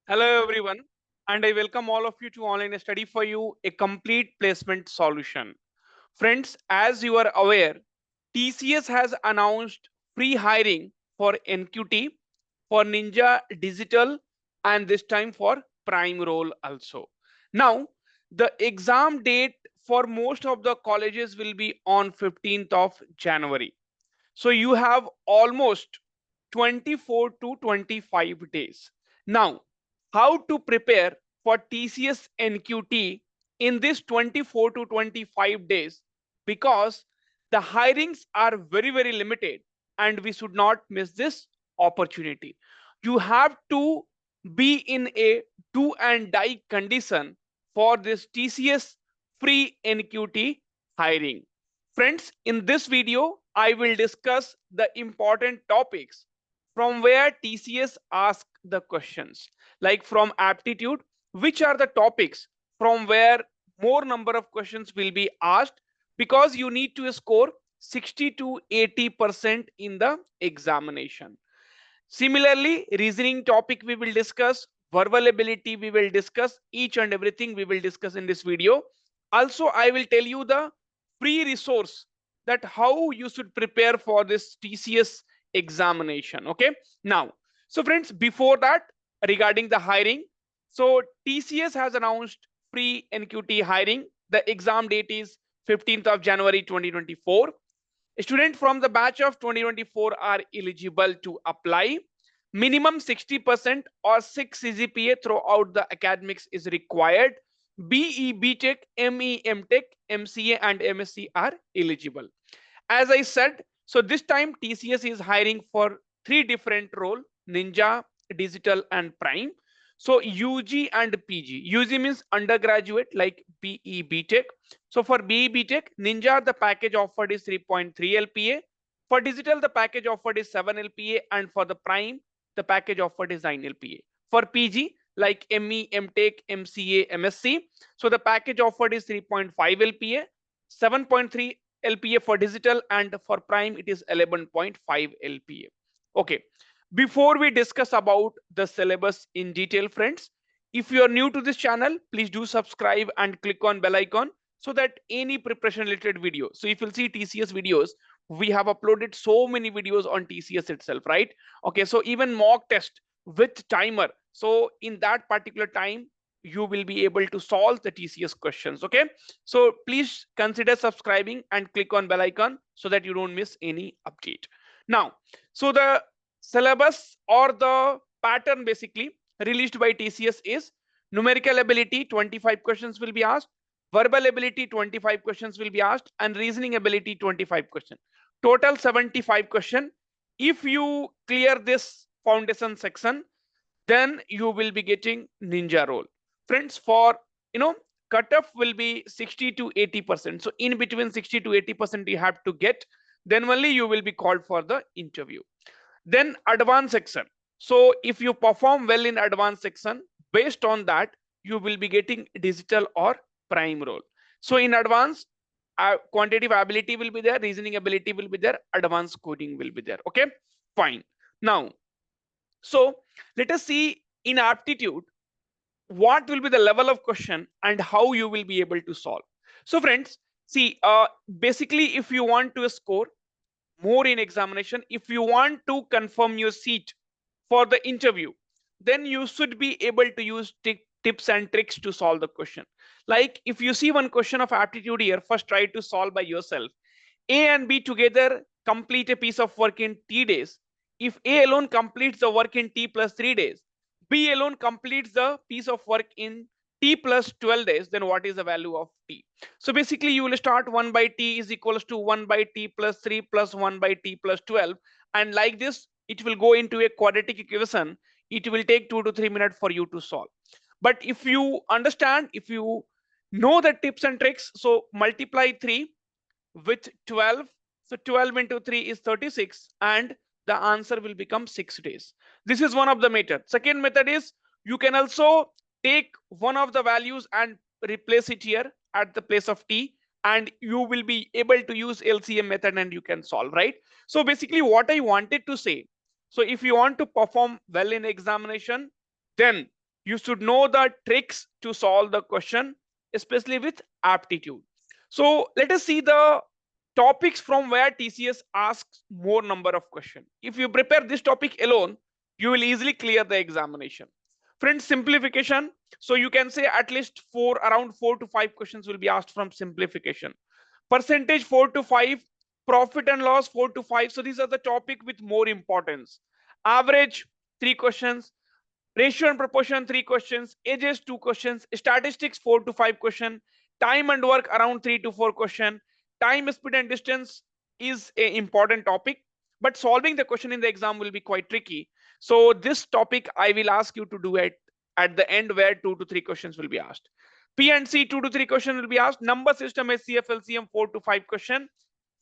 Hello everyone, and I welcome all of you to Online Study for You, a complete placement solution. Friends, as you are aware, TCS has announced free hiring for NQT, for Ninja Digital, and this time for Prime role also. Now, the exam date for most of the colleges will be on 15th of January. So you have almost 24 to 25 days. Now, how to prepare for TCS NQT in this 24 to 25 days? Because the hirings are very limited and we should not miss this opportunity. You have to be in a do and die condition for this TCS free NQT hiring. Friends, in this video, I will discuss the important topics from where TCS asks the questions, like from aptitude, which are the topics from where more number of questions will be asked, because you need to score 60 to 80% in the examination. Similarly, reasoning topic we will discuss, verbal ability we will discuss, each and everything we will discuss in this video. Also, I will tell you the free resource that how you should prepare for this TCS examination. Okay. Now, so friends, before that, regarding the hiring, so TCS has announced free NQT hiring. The exam date is 15th of January 2024. Students from the batch of 2024 are eligible to apply. Minimum 60% or 6 CGPA throughout the academics is required. BE, BTech, ME, MTech, MCA, and MSc are eligible. As I said, so this time TCS is hiring for three different roles: Ninja, Digital, and Prime. So UG and PG. UG means undergraduate, like BE, BTech. So for BE, BTech, Ninja, the package offered is 3.3 LPA. For Digital, the package offered is 7 LPA. And for the Prime, the package offered is 9 LPA. For PG, like ME, MTech, MCA, MSc, so the package offered is 3.5 LPA, 7.3 LPA for Digital, and for Prime it is 11.5 LPA. Okay, before we discuss about the syllabus in detail, friends, if you are new to this channel, please do subscribe and click on bell icon so that any preparation related video, so if you'll see TCS videos, we have uploaded so many videos on TCS itself, right? Okay, so even mock test with timer, so in that particular time you will be able to solve the TCS questions. Okay, so please consider subscribing and click on bell icon so that you don't miss any update. Now, so the syllabus or the pattern basically released by TCS is: numerical ability 25 questions will be asked, verbal ability 25 questions will be asked, and reasoning ability 25 questions. Total 75 question. If you clear this foundation section, then you will be getting Ninja role. Friends, for cutoff will be 60 to 80%. So in between 60 to 80% you have to get, then only you will be called for the interview. Then advanced section. So if you perform well in advanced section, based on that you will be getting Digital or Prime role. So in advanced, quantitative ability will be there, reasoning ability will be there, advanced coding will be there. Okay, fine. Now, so let us see in aptitude what will be the level of question and how you will be able to solve. So friends, see, basically if you want to score more in examination, if you want to confirm your seat for the interview, then you should be able to use tips and tricks to solve the question. Like if you see one question of aptitude here, first try to solve by yourself. A and B together complete a piece of work in T days. If A alone completes the work in T plus 3 days, B alone completes the piece of work in T plus 12 days, then what is the value of T? So basically you will start 1 by T is equals to 1 by T plus 3 plus 1 by T plus 12. And like this, it will go into a quadratic equation. It will take 2 to 3 minutes for you to solve. But if you understand, if you know the tips and tricks, so multiply 3 with 12. So 12 into 3 is 36, and the answer will become 6 days. This is one of the method. Second method is you can also take one of the values and replace it here at the place of T, and you will be able to use LCM method and you can solve, right? So basically what I wanted to say, so if you want to perform well in examination, then You should know the tricks to solve the question, especially with aptitude. So let us see the topics from where TCS asks more number of questions. If you prepare this topic alone, you will easily clear the examination. Friends, simplification. So you can say at least around 4 to 5 questions will be asked from simplification. Percentage 4 to 5, profit and loss 4 to 5. So these are the topic with more importance. Average 3 questions, ratio and proportion 3 questions, ages 2 questions, statistics 4 to 5 questions, time and work around 3 to 4 questions, time, speed and distance is a important topic, but solving the question in the exam will be quite tricky. So this topic I will ask you to do it at the end, where 2 to 3 questions will be asked. P and C 2 to 3 questions will be asked. Number system HCF LCM 4 to 5 questions.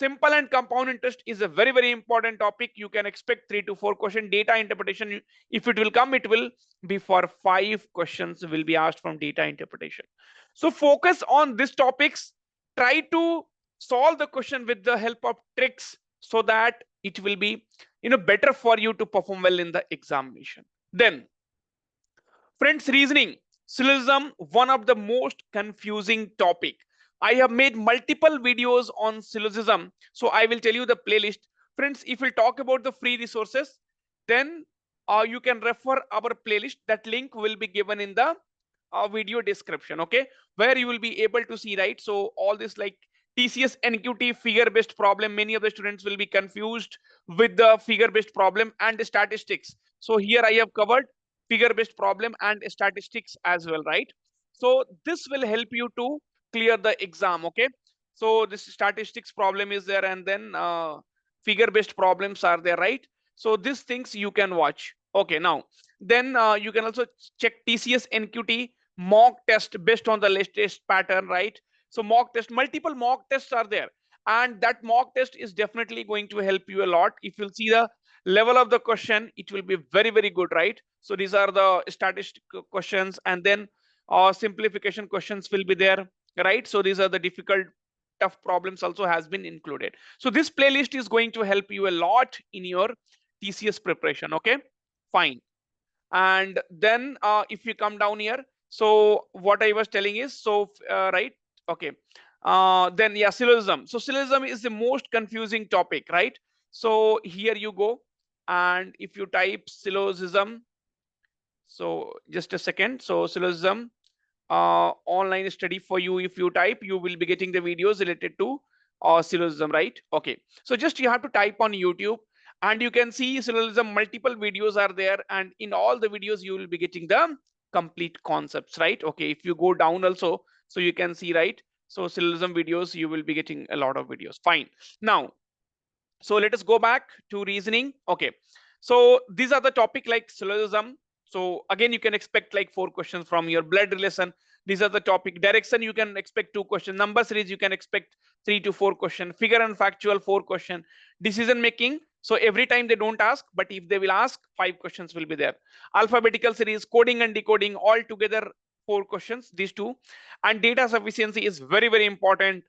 Simple and compound interest is a very important topic. You can expect 3 to 4 questions. Data interpretation, if it will come, it will be for 5 questions will be asked from data interpretation. So focus on these topics. Try to solve the question with the help of tricks, so that it will be better for you to perform well in the examination. Then friends, reasoning, syllogism, one of the most confusing topic. I have made multiple videos on syllogism, so I will tell you the playlist. Friends, if we talk about the free resources, then you can refer our playlist. That link will be given in the video description, okay, where you will be able to see, right? So all this like TCS NQT figure based problem, many of the students will be confused with the figure based problem and statistics. So here I have covered figure based problem and statistics as well, right? So this will help you to clear the exam, okay? So this statistics problem is there, and then figure based problems are there, right? So these things you can watch. Okay, now then you can also check TCS NQT mock test based on the latest pattern, right? So mock test, multiple mock tests are there, and that mock test is definitely going to help you a lot. If you'll see the level of the question, it will be very good, right? So these are the statistical questions, and then simplification questions will be there, right? So these are the difficult tough problems also has been included. So this playlist is going to help you a lot in your TCS preparation, okay? Fine. And then if you come down here, so what I was telling is, so right, okay, then yeah, syllogism. So syllogism is the most confusing topic, right? So here you go, and if you type syllogism, so just a second, so syllogism online study for you, if you type, you will be getting the videos related to syllogism, right? Okay, so just you have to type on YouTube, and you can see syllogism, multiple videos are there, and in all the videos you will be getting the complete concepts, right? Okay, if you go down also, so you can see, right? So syllogism videos, you will be getting a lot of videos. Fine. Now so let us go back to reasoning. Okay, so these are the topic like syllogism. So again, you can expect like 4 questions from your blood relation. These are the topic. Direction, you can expect 2 questions. Number series, you can expect 3 to 4 questions. Figure and factual, 4 questions. Decision making, so every time they don't ask, but if they will ask, 5 questions will be there. Alphabetical series, coding and decoding, all together 4 questions, these two. And data sufficiency is very important.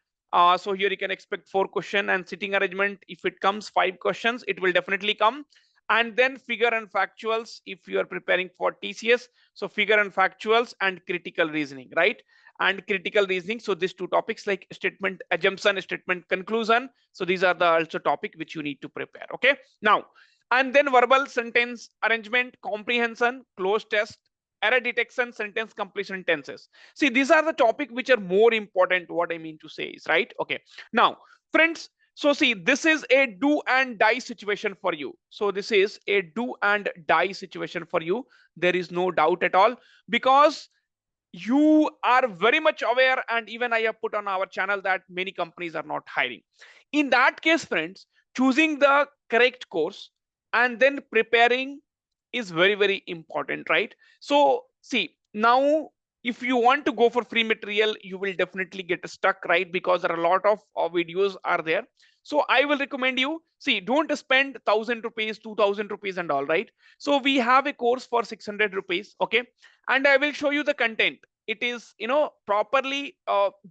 So here you can expect 4 questions, and sitting arrangement, if it comes 5 questions, it will definitely come. And then figure and factuals, if you are preparing for TCS, so figure and factuals and critical reasoning, right? And critical reasoning, so these 2 topics like statement assumption, statement conclusion, so these are the also topic which you need to prepare, okay? Now, and then verbal sentence arrangement, comprehension, close test, error detection, sentence completion, tenses. See, these are the topic which are more important. What I mean to say is, right? Okay, now friends, so see, this is a do and die situation for you. So this is a do and die situation for you. There is no doubt at all, because you are very much aware, and even I have put on our channel that many companies are not hiring. In that case, friends, choosing the correct course and then preparing is very important, right? So see, now if you want to go for free material, you will definitely get stuck, right? Because there are a lot of videos are there. So I will recommend you, see, don't spend 1,000 rupees, 2,000 rupees and all, right? So we have a course for 600 rupees, okay? And I will show you the content. It is, properly,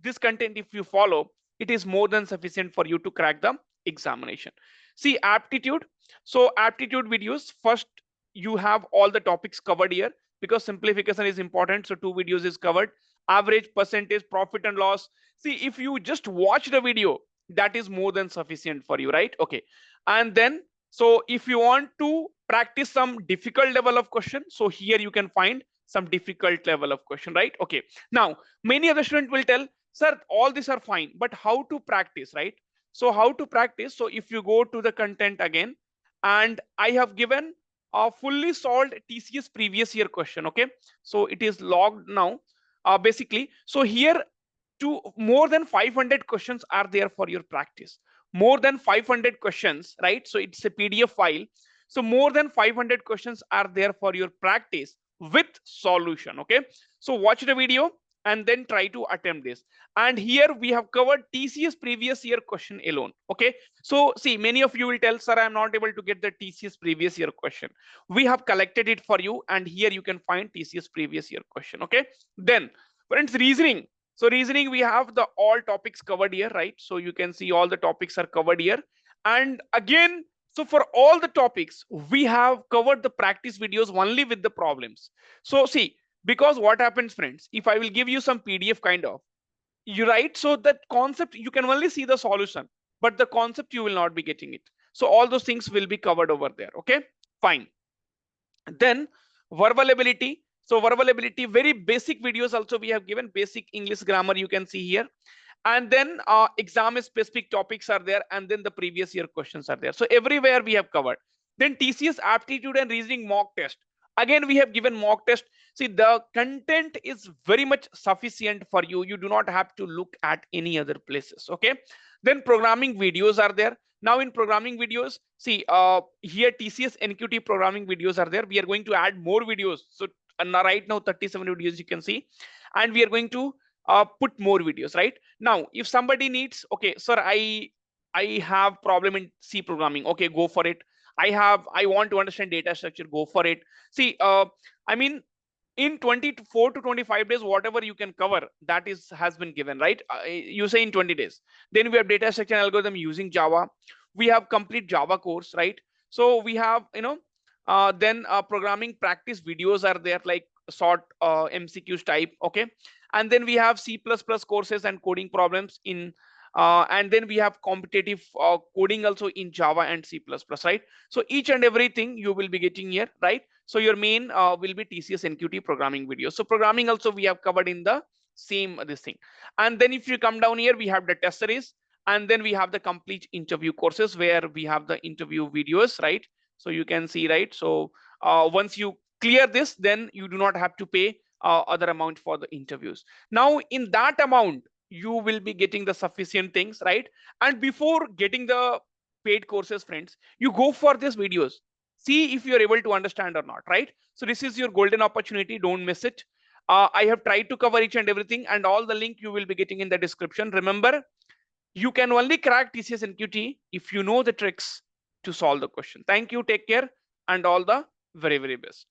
this content, if you follow, it is more than sufficient for you to crack the examination. See, aptitude. So aptitude videos, first you have all the topics covered here. because simplification is important. So 2 videos is covered. Average, percentage, profit and loss. See, if you just watch the video, that is more than sufficient for you, right? Okay. And then, so if you want to practice some difficult level of question, so here you can find some difficult level of question, right? Okay. Now, many other students will tell, sir, all these are fine, but how to practice, right? So how to practice? So if you go to the content again, and I have given a fully solved TCS previous year question. Okay. So it is logged now. Basically, so here to more than 500 questions are there for your practice. More than 500 questions, right? So it's a PDF file. So more than 500 questions are there for your practice with solution. Okay. So watch the video and then try to attempt this. And here we have covered TCS previous year question alone. Okay. So see, many of you will tell, sir, I'm not able to get the TCS previous year question. We have collected it for you, and here you can find TCS previous year question. Okay. Then friends, reasoning. So reasoning, we have the all topics covered here, right? So you can see all the topics are covered here. And again, so for all the topics, we have covered the practice videos only with the problems. So see, because what happens, friends, if I will give you some PDF kind of, you write, so that concept, you can only see the solution, but the concept you will not be getting it. So all those things will be covered over there. Okay, fine. Then verbal ability. So verbal ability, very basic videos also we have given, basic English grammar you can see here. And then exam specific topics are there, and then the previous year questions are there. So everywhere we have covered. Then TCS aptitude and reasoning mock test. Again, we have given mock test. See, the content is very much sufficient for you. You do not have to look at any other places. Okay. Then programming videos are there. Now in programming videos, see, here TCS NQT programming videos are there. We are going to add more videos. So right now 37 videos you can see, and we are going to put more videos. Right now, if somebody needs, okay, sir, I have problem in C programming. Okay, go for it. I want to understand data structure. Go for it. See, I mean, in 24 to 25 days, whatever you can cover, that is has been given, right? You say in 20 days. Then we have data structure algorithm using Java. We have complete Java course, right? So we have, then programming practice videos are there, like short MCQs type. Okay. And then we have C++ courses and coding problems in, and then we have competitive coding also in Java and C++, right? So each and everything you will be getting here, right? So your main will be TCS NQT programming video. So programming also we have covered in the same this thing. And then if you come down here, we have the test series, and then we have the complete interview courses where we have the interview videos, right? So you can see, right? So once you clear this, then you do not have to pay other amount for the interviews. Now in that amount, you will be getting the sufficient things, right? And before getting the paid courses, friends, you go for these videos, see if you're able to understand or not, right? So this is your golden opportunity, don't miss it. I have tried to cover each and everything, and all the link you will be getting in the description. Remember, you can only crack TCS NQT if you know the tricks to solve the question. Thank you, take care, and all the very, very best.